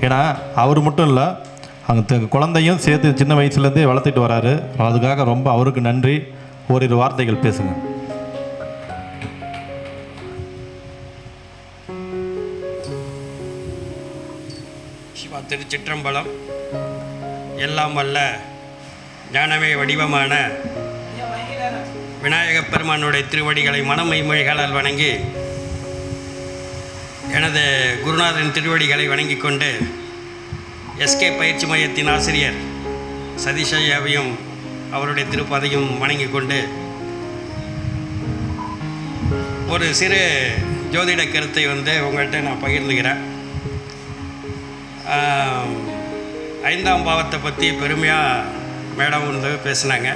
ஏன்னா அவர் மட்டும் இல்லை, அங்கே குழந்தையும் சேர்த்து சின்ன வயசுலேருந்தே வளர்த்துட்டு வராரு. அதுக்காக ரொம்ப அவருக்கு நன்றி. ஓரிரு வார்த்தைகள் பேசுங்க. சிவா திருச்சிற்றம்பலம். எல்லாம் வல்ல ஞானமே வடிவமான விநாயகப் பெருமானுடைய திருவடிகளை மனமைமொழிகளால் வணங்கி, எனது குருநாதரின் திருவடிகளை வணங்கி கொண்டு, எஸ்கே பயிற்சி மையத்தின் ஆசிரியர் சதீஷ் ஐயாவையும் அவருடைய திருப்பதையும் வணங்கி கொண்டு, ஒரு சிறு ஜோதிட கருத்தை உங்கள்கிட்ட நான் பகிர்ந்துக்கிறேன். 5ஆம் பாவத்தை பற்றி பெருமையாக மேடம் பேசுனாங்க.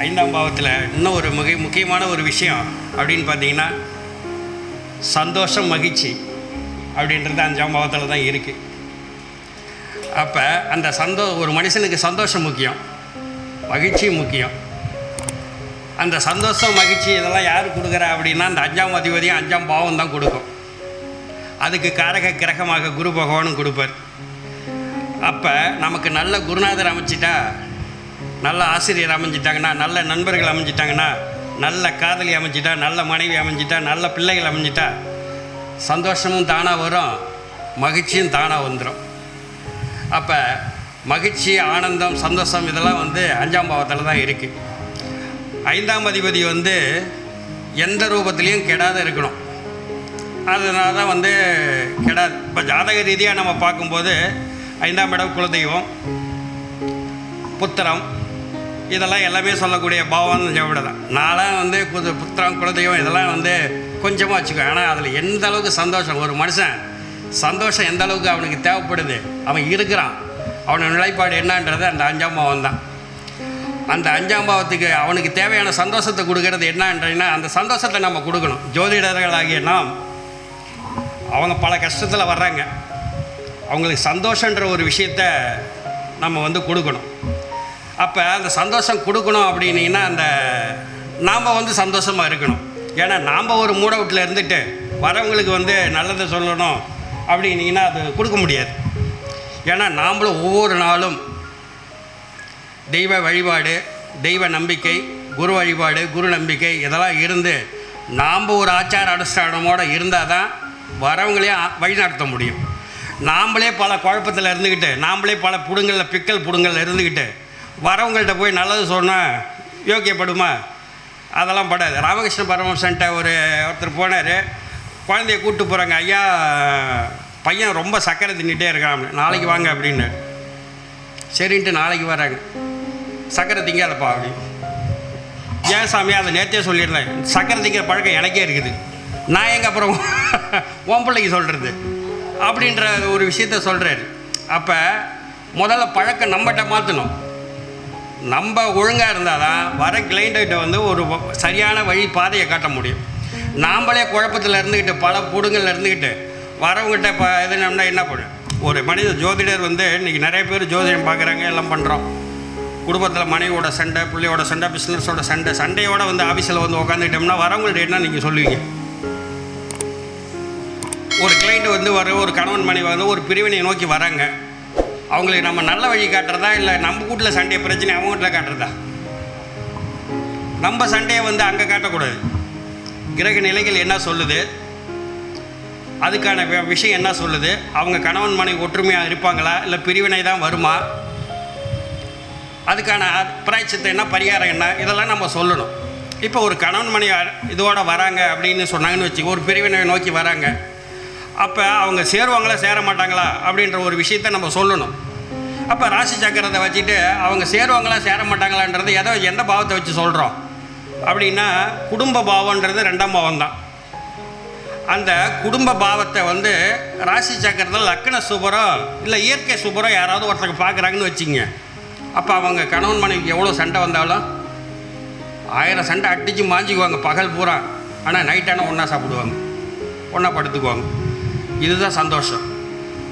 5ஆம் பாவத்தில் இன்னும் ஒரு முக்கியமான ஒரு விஷயம் அப்படின்னு பார்த்தீங்கன்னா, சந்தோஷம் மகிழ்ச்சி அப்படின்றது 5ஆம் பாவத்தில் தான் இருக்குது. அப்போ அந்த ஒரு மனுஷனுக்கு சந்தோஷம் முக்கியம், மகிழ்ச்சி முக்கியம். அந்த சந்தோஷம் மகிழ்ச்சி இதெல்லாம் யார் கொடுக்குறா அப்படின்னா, அந்த 5ஆம் அதிபதியும் 5ஆம் பாவம் தான் கொடுக்கும். அதுக்கு காரக கிரகமாக குரு பகவானும் கொடுப்பார். அப்போ நமக்கு நல்ல குருநாதர் அமைச்சிட்டா, நல்ல ஆசிரியர் அமைஞ்சிட்டாங்கன்னா, நல்ல நண்பர்கள் அமைஞ்சிட்டாங்கன்னா, நல்ல காதலி அமைஞ்சிட்டா, நல்ல மனைவி அமைஞ்சிட்டா, நல்ல பிள்ளைகள் அமைஞ்சிட்டா, சந்தோஷமும் தானாக வரும், மகிழ்ச்சியும் தானாக வந்துடும். அப்போ மகிழ்ச்சி, ஆனந்தம், சந்தோஷம் இதெல்லாம் 5ஆம் பாவத்தில் தான் இருக்குது. 5ஆம் அதிபதி எந்த ரூபத்துலேயும் கெடாத இருக்கணும். அதனால தான் கெடாது. இப்போ ஜாதக ரீதியாக நம்ம பார்க்கும்போது 5ஆம் இடம் குலதெய்வம், புத்திரம், இதெல்லாம் எல்லாமே சொல்லக்கூடிய பாவம் விட தான். நான்லாம் புத்திரம், குலதெய்வம் இதெல்லாம் கொஞ்சமாக வச்சுக்கோ. ஆனால் அதில் எந்த அளவுக்கு சந்தோஷம், ஒரு மனுஷன் சந்தோஷம் எந்த அளவுக்கு அவனுக்கு தேவைப்படுது, அவன் இருக்கிறான், அவனோட நிலைப்பாடு என்னன்றது அந்த 5ஆம் பாவம் தான். அந்த 5ஆம் பாவத்துக்கு அவனுக்கு தேவையான சந்தோஷத்தை கொடுக்கறது என்னன்றீங்கன்னா, அந்த சந்தோஷத்தை நம்ம கொடுக்கணும். ஜோதிடர்களாகிய நாம், அவங்க பல கஷ்டத்தில் வர்றாங்க, அவங்களுக்கு சந்தோஷன்ற ஒரு விஷயத்தை நம்ம கொடுக்கணும். அப்போ அந்த சந்தோஷம் கொடுக்கணும் அப்படின்னீங்கன்னா, அந்த நாம் சந்தோஷமாக இருக்கணும். ஏன்னா நாம் ஒரு மூட வீட்டில் இருந்துட்டு வரவங்களுக்கு நல்லதை சொல்லணும் அப்படின்னீங்கன்னா அது கொடுக்க முடியாது. ஏன்னா நாம்ளும் ஒவ்வொரு நாளும் தெய்வ வழிபாடு, தெய்வ நம்பிக்கை, குரு வழிபாடு, குரு நம்பிக்கை இதெல்லாம் இருந்து நாம் ஒரு ஆச்சார அனுஷ்டானமோடு இருந்தால் தான் வரவங்களையும் வழிநடத்த முடியும். நாம்ளே பல குழப்பத்தில் இருந்துக்கிட்டு, நாம்ளே பல பிக்கல் புடுங்களில் இருந்துக்கிட்டு வரவங்கள்ட்ட போய் நல்லது சொன்னால் யோக்கியப்படுமா? அதெல்லாம் படாது. ராமகிருஷ்ண பரமஹம்சன்ட்ட ஒருத்தர் போனார், குழந்தைய கூப்பிட்டு போகிறாங்க. ஐயா, பையன் ரொம்ப சக்கரை தின்னுட்டே இருக்கான், நாளைக்கு வாங்க அப்படின்னு. சரின்ட்டு நாளைக்கு வராங்க. சக்கரை திங்காதப்பா அப்படின்னு. ஏன் சாமி, அதை நேற்றே சொல்லிடலாம், சக்கரை திங்கிற பழக்கம் எனக்கே இருக்குது, நான் எங்கே அப்புறம் உன் பிள்ளைக்கு சொல்கிறது அப்படின்ற ஒரு விஷயத்த சொல்கிறாரு. அப்போ முதல்ல பழக்கம் நம்மகிட்ட மாற்றணும். நம்ம ஒழுங்காக இருந்தால் தான் வர கிளைண்ட்கிட்ட ஒரு சரியான வழி பாதையை காட்ட முடியும். நாம்ளே குழப்பத்தில் இருந்துக்கிட்டு பல புடுங்களில் இருந்துக்கிட்டு வரவங்ககிட்ட எதுனா என்ன பண்ணும்? ஒரு மனித ஜோதிடர் இன்றைக்கி நிறைய பேர் ஜோதிடம் பார்க்குறாங்க, எல்லாம் பண்ணுறோம். குடும்பத்தில் மனைவியோட சண்டை, பிள்ளையோட சண்டை, பிஸ்னஸோட சண்டையோடு ஆஃபீஸில் உட்காந்துக்கிட்டோம்னா வரவங்கள்ட்ட என்ன நீங்கள் சொல்லுவீங்க? ஒரு கிளைண்ட் ஒரு கணவன் மனைவி ஒரு பிரிவினையை நோக்கி வராங்க. அவங்களுக்கு நம்ம நல்ல வழி காட்டுறதா, இல்லை நம்ம வீட்டில் சண்டையை பிரச்சனை அவங்க வீட்டில் காட்டுறதா? நம்ம சண்டையை அங்கே காட்டக்கூடாது. கிரக நிலைகள் என்ன சொல்லுது, அதுக்கான விஷயம் என்ன சொல்லுது, அவங்க கணவன் மனைவி ஒற்றுமையாக இருப்பாங்களா, இல்லை பிரிவினை தான் வருமா, அதுக்கான பிராய்ச்சித்தை என்ன, பரிகாரம் என்ன, இதெல்லாம் நம்ம சொல்லணும். இப்போ ஒரு கணவன் மனைவி இதோட வராங்க அப்படின்னு சொன்னாங்கன்னு வச்சு, ஒரு பிரிவினை நோக்கி வராங்க. அப்போ அவங்க சேருவாங்களா சேர மாட்டாங்களா அப்படின்ற ஒரு விஷயத்தை நம்ம சொல்லணும். அப்போ ராசி சக்கரத்தை வச்சுட்டு அவங்க சேருவாங்களா சேர மாட்டாங்களான்றது எந்த பாவத்தை வச்சு சொல்கிறோம் அப்படின்னா, குடும்ப பாவன்றது 2ஆம் பாவம் தான். அந்த குடும்ப பாவத்தை ராசி சக்கரத்தில் லக்ன சுபரோ இல்லை இயற்கை சுபரோ யாராவது ஒருத்தருக்கு பார்க்குறாங்கன்னு வச்சுங்க. அப்போ அவங்க கணவன் மனைவிக்கு எவ்வளோ சண்டை வந்தாலும் 1000 சண்டை அடித்து மாஞ்சிக்குவாங்க பகல் பூரா. ஆனால் நைட்டான ஒன்றா சாப்பிடுவாங்க, ஒன்றா படுத்துக்குவாங்க. இதுதான் சந்தோஷம்.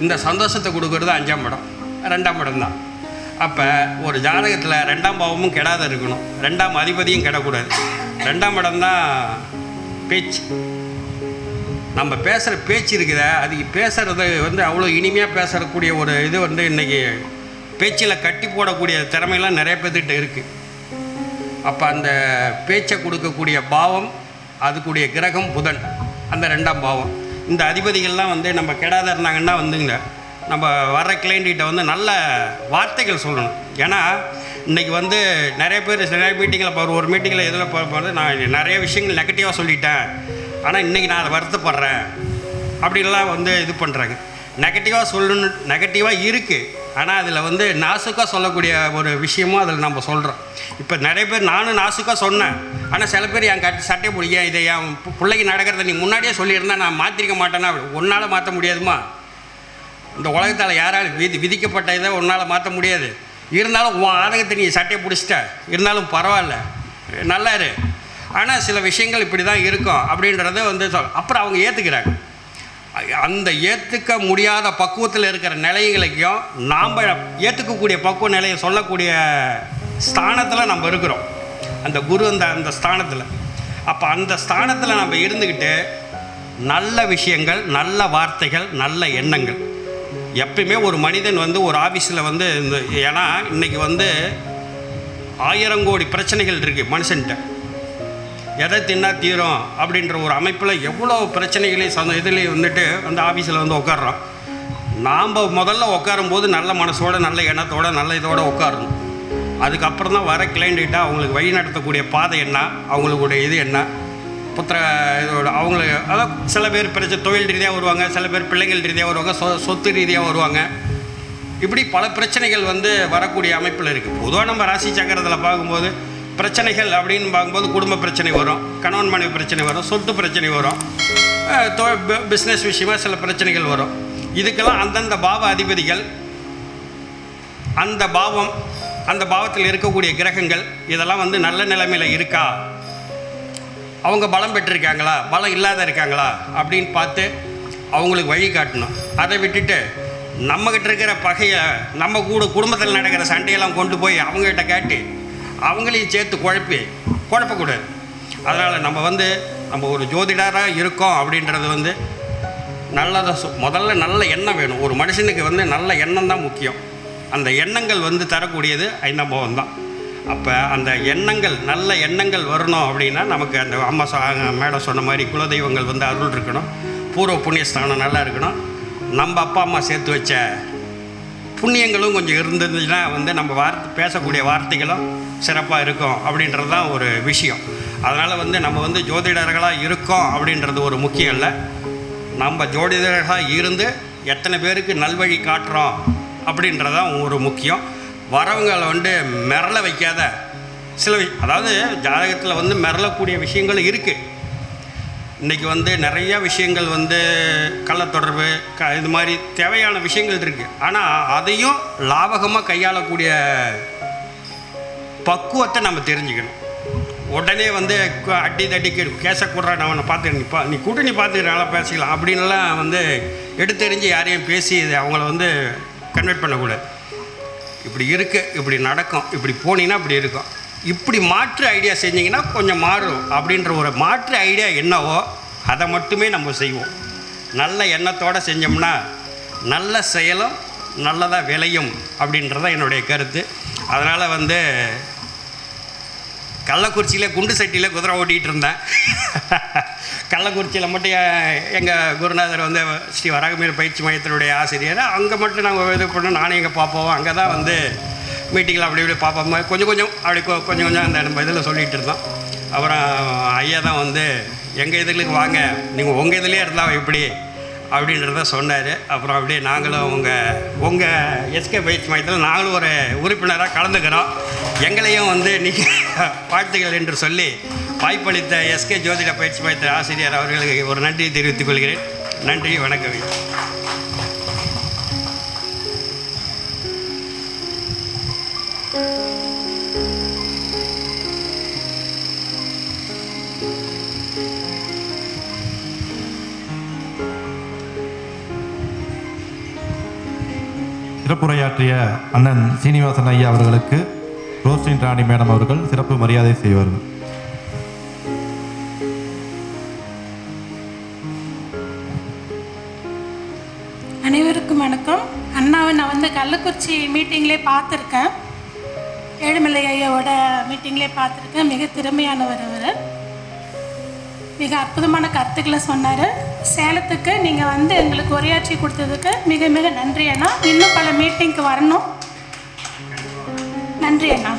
இந்த சந்தோஷத்தை கொடுக்குறது 5ஆம் இடம், 2ஆம் இடம் தான். அப்போ ஒரு ஜாதகத்தில் 2ஆம் பாவமும் கெடாத இருக்கணும், 2ஆம் அதிபதியும் கெடக்கூடாது. 2ஆம் இடம் தான் பேச்சு. நம்ம பேசுகிற பேச்சு இருக்குதா, அது பேசுகிறது வந்து அவ்வளோ இனிமையாக பேசக்கூடிய ஒரு இது வந்து இன்றைக்கி பேச்சில் கட்டி போடக்கூடிய திறமையெல்லாம் நிறைய பேர்த்துக்கிட்ட இருக்குது. அப்போ அந்த பேச்சை கொடுக்கக்கூடிய பாவம், அதுக்குடைய கிரகம் புதன், அந்த 2ஆம் பாவம். இந்த அதிபதிகள்லாம் வந்து நம்ம கெடாத இருந்தாங்கன்னா வந்துங்க நம்ம வர்ற கிளைண்ட்டிகிட்ட வந்து நல்ல வார்த்தைகள் சொல்லணும். ஏன்னா இன்றைக்கி வந்து நிறைய பேர் நிறைய மீட்டிங்கில் இப்போ ஒரு மீட்டிங்கில் எதில் போகிறது, நான் நிறைய விஷயங்கள் நெகட்டிவாக சொல்லிட்டேன், ஆனால் இன்றைக்கி நான் அதை வருத்தப்படுறேன் அப்படின்லாம் வந்து இது பண்ணுறாங்க. நெகட்டிவாக சொல்லணும், நெகட்டிவாக இருக்குது, ஆனால் அதில் வந்து நாசுக்காக சொல்லக்கூடிய ஒரு விஷயமும் அதில் நம்ம சொல்கிறோம். இப்போ நிறைய பேர் நானும் நாசுக்காக சொன்னேன், ஆனால் சில பேர் என் சட்டையை பிடிக்க இதை என் பிள்ளைக்கு நடக்கிறத நீ முன்னாடியே சொல்லியிருந்தா நான் மாற்றிருக்க மாட்டேன்னா, ஒன்றால் மாற்ற முடியாதுமா. இந்த உலகத்தால் யாராலும் விதிக்கப்பட்ட இதை ஒன்றால் மாற்ற முடியாது. இருந்தாலும் உன் ஆதங்கத்தை நீ சட்டையை பிடிச்சிட்ட, இருந்தாலும் பரவாயில்ல, நல்லா இரு, ஆனால் சில விஷயங்கள் இப்படி தான் இருக்கும் அப்படின்றத வந்து அப்புறம் அவங்க ஏற்றுக்கிறாங்க. அந்த ஏற்றுக்க முடியாத பக்குவத்தில் இருக்கிற நிலைகளையும் நாம் ஏற்றுக்கக்கூடிய பக்குவ நிலையை சொல்லக்கூடிய ஸ்தானத்தில் நம்ம இருக்கிறோம். அந்த குரு அந்த ஸ்தானத்தில். அப்போ அந்த ஸ்தானத்தில் நம்ம இருந்துக்கிட்டு நல்ல விஷயங்கள், நல்ல வார்த்தைகள், நல்ல எண்ணங்கள். எப்பயுமே ஒரு மனிதன் வந்து ஒரு ஆஃபீஸில் வந்து ஏன்னா இன்றைக்கி வந்து 1000 கோடி பிரச்சனைகள் இருக்குது மனுஷன்கிட்ட. எதை தின்னா தீரும் அப்படின்ற ஒரு அமைப்பில் எவ்வளோ பிரச்சனைகளையும் இதுலேயும் வந்துட்டு அந்த ஆஃபீஸில் வந்து உட்காடுறோம். நாம் முதல்ல உட்காரும்போது நல்ல மனசோட, நல்ல எண்ணத்தோட, நல்ல இதோடு உட்காரணும். அதுக்கப்புறம் தான் வர கிளைண்ட்கிட்ட அவங்களுக்கு வழி நடத்தக்கூடிய பாதை என்ன, அவங்களுடைய இது என்ன, புத்திர இதோட அவங்களுக்கு அதாவது சில பேர் தொழில் ரீதியாக வருவாங்க, சில பேர் பிள்ளைகள் ரீதியாக வருவாங்க, சொத்து ரீதியாக வருவாங்க. இப்படி பல பிரச்சனைகள் வந்து வரக்கூடிய அமைப்பில் இருக்குது. பொதுவாக நம்ம ராசி சக்கரத்தில் பார்க்கும்போது பிரச்சனைகள் அப்படின்னு பார்க்கும்போது குடும்ப பிரச்சனை வரும், கணவன் மனைவி பிரச்சனை வரும், சொத்து பிரச்சனை வரும், பிஸ்னஸ் விஷயமாக சில பிரச்சனைகள் வரும். இதுக்கெல்லாம் அந்தந்த பாவ அதிபதிகள், அந்த பாவம், அந்த பாவத்தில் இருக்கக்கூடிய கிரகங்கள் இதெல்லாம் வந்து நல்ல நிலைமையில் இருக்கா, அவங்க பலம் பெற்றிருக்காங்களா, பலம் இல்லாத இருக்காங்களா அப்படின்னு பார்த்து அவங்களுக்கு வழி காட்டணும். அதை விட்டுட்டு நம்மக்கிட்ட இருக்கிற பகையை, நம்ம குடும்பத்தில் நடக்கிற சண்டையெல்லாம் கொண்டு போய் அவங்ககிட்ட காட்டி அவங்களையும் சேர்த்து குழப்பக்கூடாது. அதனால் நம்ம ஒரு ஜோதிடராக இருக்கோம் அப்படின்றது வந்து நல்லதை முதல்ல நல்ல எண்ணம் வேணும். ஒரு மனுஷனுக்கு வந்து நல்ல எண்ணம் தான் முக்கியம். அந்த எண்ணங்கள் வந்து தரக்கூடியது 5ஆம் பாவம் தான். அப்போ அந்த எண்ணங்கள், நல்ல எண்ணங்கள் வரணும் அப்படின்னா நமக்கு அந்த அம்மா மேடம் சொன்ன மாதிரி குலதெய்வங்கள் வந்து அருள் இருக்கணும், பூர்வ புண்ணியஸ்தானம் நல்லா இருக்கணும், நம்ம அப்பா அம்மா சேர்த்து வச்ச புண்ணியங்களும் கொஞ்சம் இருந்ததுன்னா வந்து நம்ம பேசக்கூடிய வார்த்தைகளும் சிறப்பாக இருக்கும் அப்படின்றது தான் ஒரு விஷயம். அதனால் வந்து நம்ம வந்து ஜோதிடர்களாக இருக்கோம் அப்படின்றது ஒரு முக்கியம் இல்லை. நம்ம ஜோதிடர்களாக இருந்து எத்தனை பேருக்கு நல்வழி காட்டுறோம் அப்படின்றதான் ஒரு முக்கியம். வரவங்களை வந்து மிரள வைக்காத சில அதாவது ஜாதகத்தில் வந்து மிரளக்கூடிய விஷயங்கள் இருக்குது. இன்றைக்கி வந்து நிறையா விஷயங்கள் வந்து கள்ளத்தொடர்பு இது மாதிரி தேவையான விஷயங்கள் இருக்குது. ஆனால் அதையும் லாபகமாக கையாளக்கூடிய பக்குவத்தை நம்ம தெரிஞ்சுக்கணும். உடனே வந்து அடி தட்டிக்கு கேச கூடுறா, நான் அவனை பார்த்து நீ கூட்டணி பார்த்துக்கிறனால பேசிக்கலாம் அப்படின்லாம் வந்து எடுத்தெறிஞ்சு யாரையும் பேசி அவங்கள வந்து கன்வெர்ட் பண்ணக்கூடாது. இப்படி இருக்குது, இப்படி நடக்கும், இப்படி போனீங்கன்னா இப்படி இருக்கும், இப்படி மாற்று ஐடியா செஞ்சிங்கன்னா கொஞ்சம் மாறும் அப்படின்ற ஒரு மாற்று ஐடியா என்னவோ அதை மட்டுமே நம்ம செய்வோம். நல்ல எண்ணத்தோடு செஞ்சோம்னா நல்ல செயலும் நல்லதாக விளையும் அப்படின்றதான் என்னுடைய கருத்து. அதனால் வந்து கள்ளக்குறிச்சியில் குண்டு சட்டியில் குதிரை ஓட்டிகிட்டு இருந்தேன். கள்ளக்குறிச்சியில் மட்டும் எங்கள் குருநாதர் வந்து ஸ்ரீ வராகமீர் பயிற்சி மையத்தினுடைய ஆசிரியர், அங்கே மட்டும் நாங்கள் இது பண்ணோம். நானும் எங்கள் பாப்பாவும் அங்கே தான் வந்து மீட்டிங்கில் அப்படி இப்படி பார்ப்போம், கொஞ்சம் அப்படி கொஞ்சம் அந்த நம்ம இதில் சொல்லிகிட்டு இருந்தோம். அப்புறம் ஐயா தான் வந்து எங்கள் இதுகளுக்கு வாங்க, நீங்கள் உங்கள் இதுலேயே இருந்தால் எப்படி அப்படின்றத சொன்னார். அப்புறம் அப்படியே நாங்களும் உங்கள் எஸ்கே பயிற்சி மையத்தில் நாங்களும் ஒரு உறுப்பினராக கலந்துக்கிறோம். எங்களையும் வந்து நீங்கள் வாழ்த்துக்கள் என்று சொல்லி வாய்ப்பளித்த எஸ்கே ஜோதிட பயிற்சி மையத்தின் ஆசிரியர் அவர்களுக்கு ஒரு நன்றியை தெரிவித்துக் கொள்கிறேன். நன்றி, வணக்கம். சிறப்புரையாற்றிய அண்ணன் சீனிவாசன் ஐயா அவர்களுக்கு ரோஸ்டின் ராணி மேடம் அவர்கள் சிறப்பு மரியாதை செய்வார்கள். கள்ளக்குறிச்சி மீட்டிங்லேயே பார்த்துருக்கேன். ஏழுமலை ஐயாவோட மீட்டிங்லேயே பார்த்துருக்கேன். மிக திறமையானவர் அவர். மிக அற்புதமான கருத்துக்களை சொன்னார். சேலத்துக்கு நீங்கள் வந்து எங்களுக்கு உரையாற்றி கொடுத்ததுக்கு மிக மிக நன்றி அண்ணா. இன்னும் பல மீட்டிங்க்கு வரணும். நன்றி அண்ணா.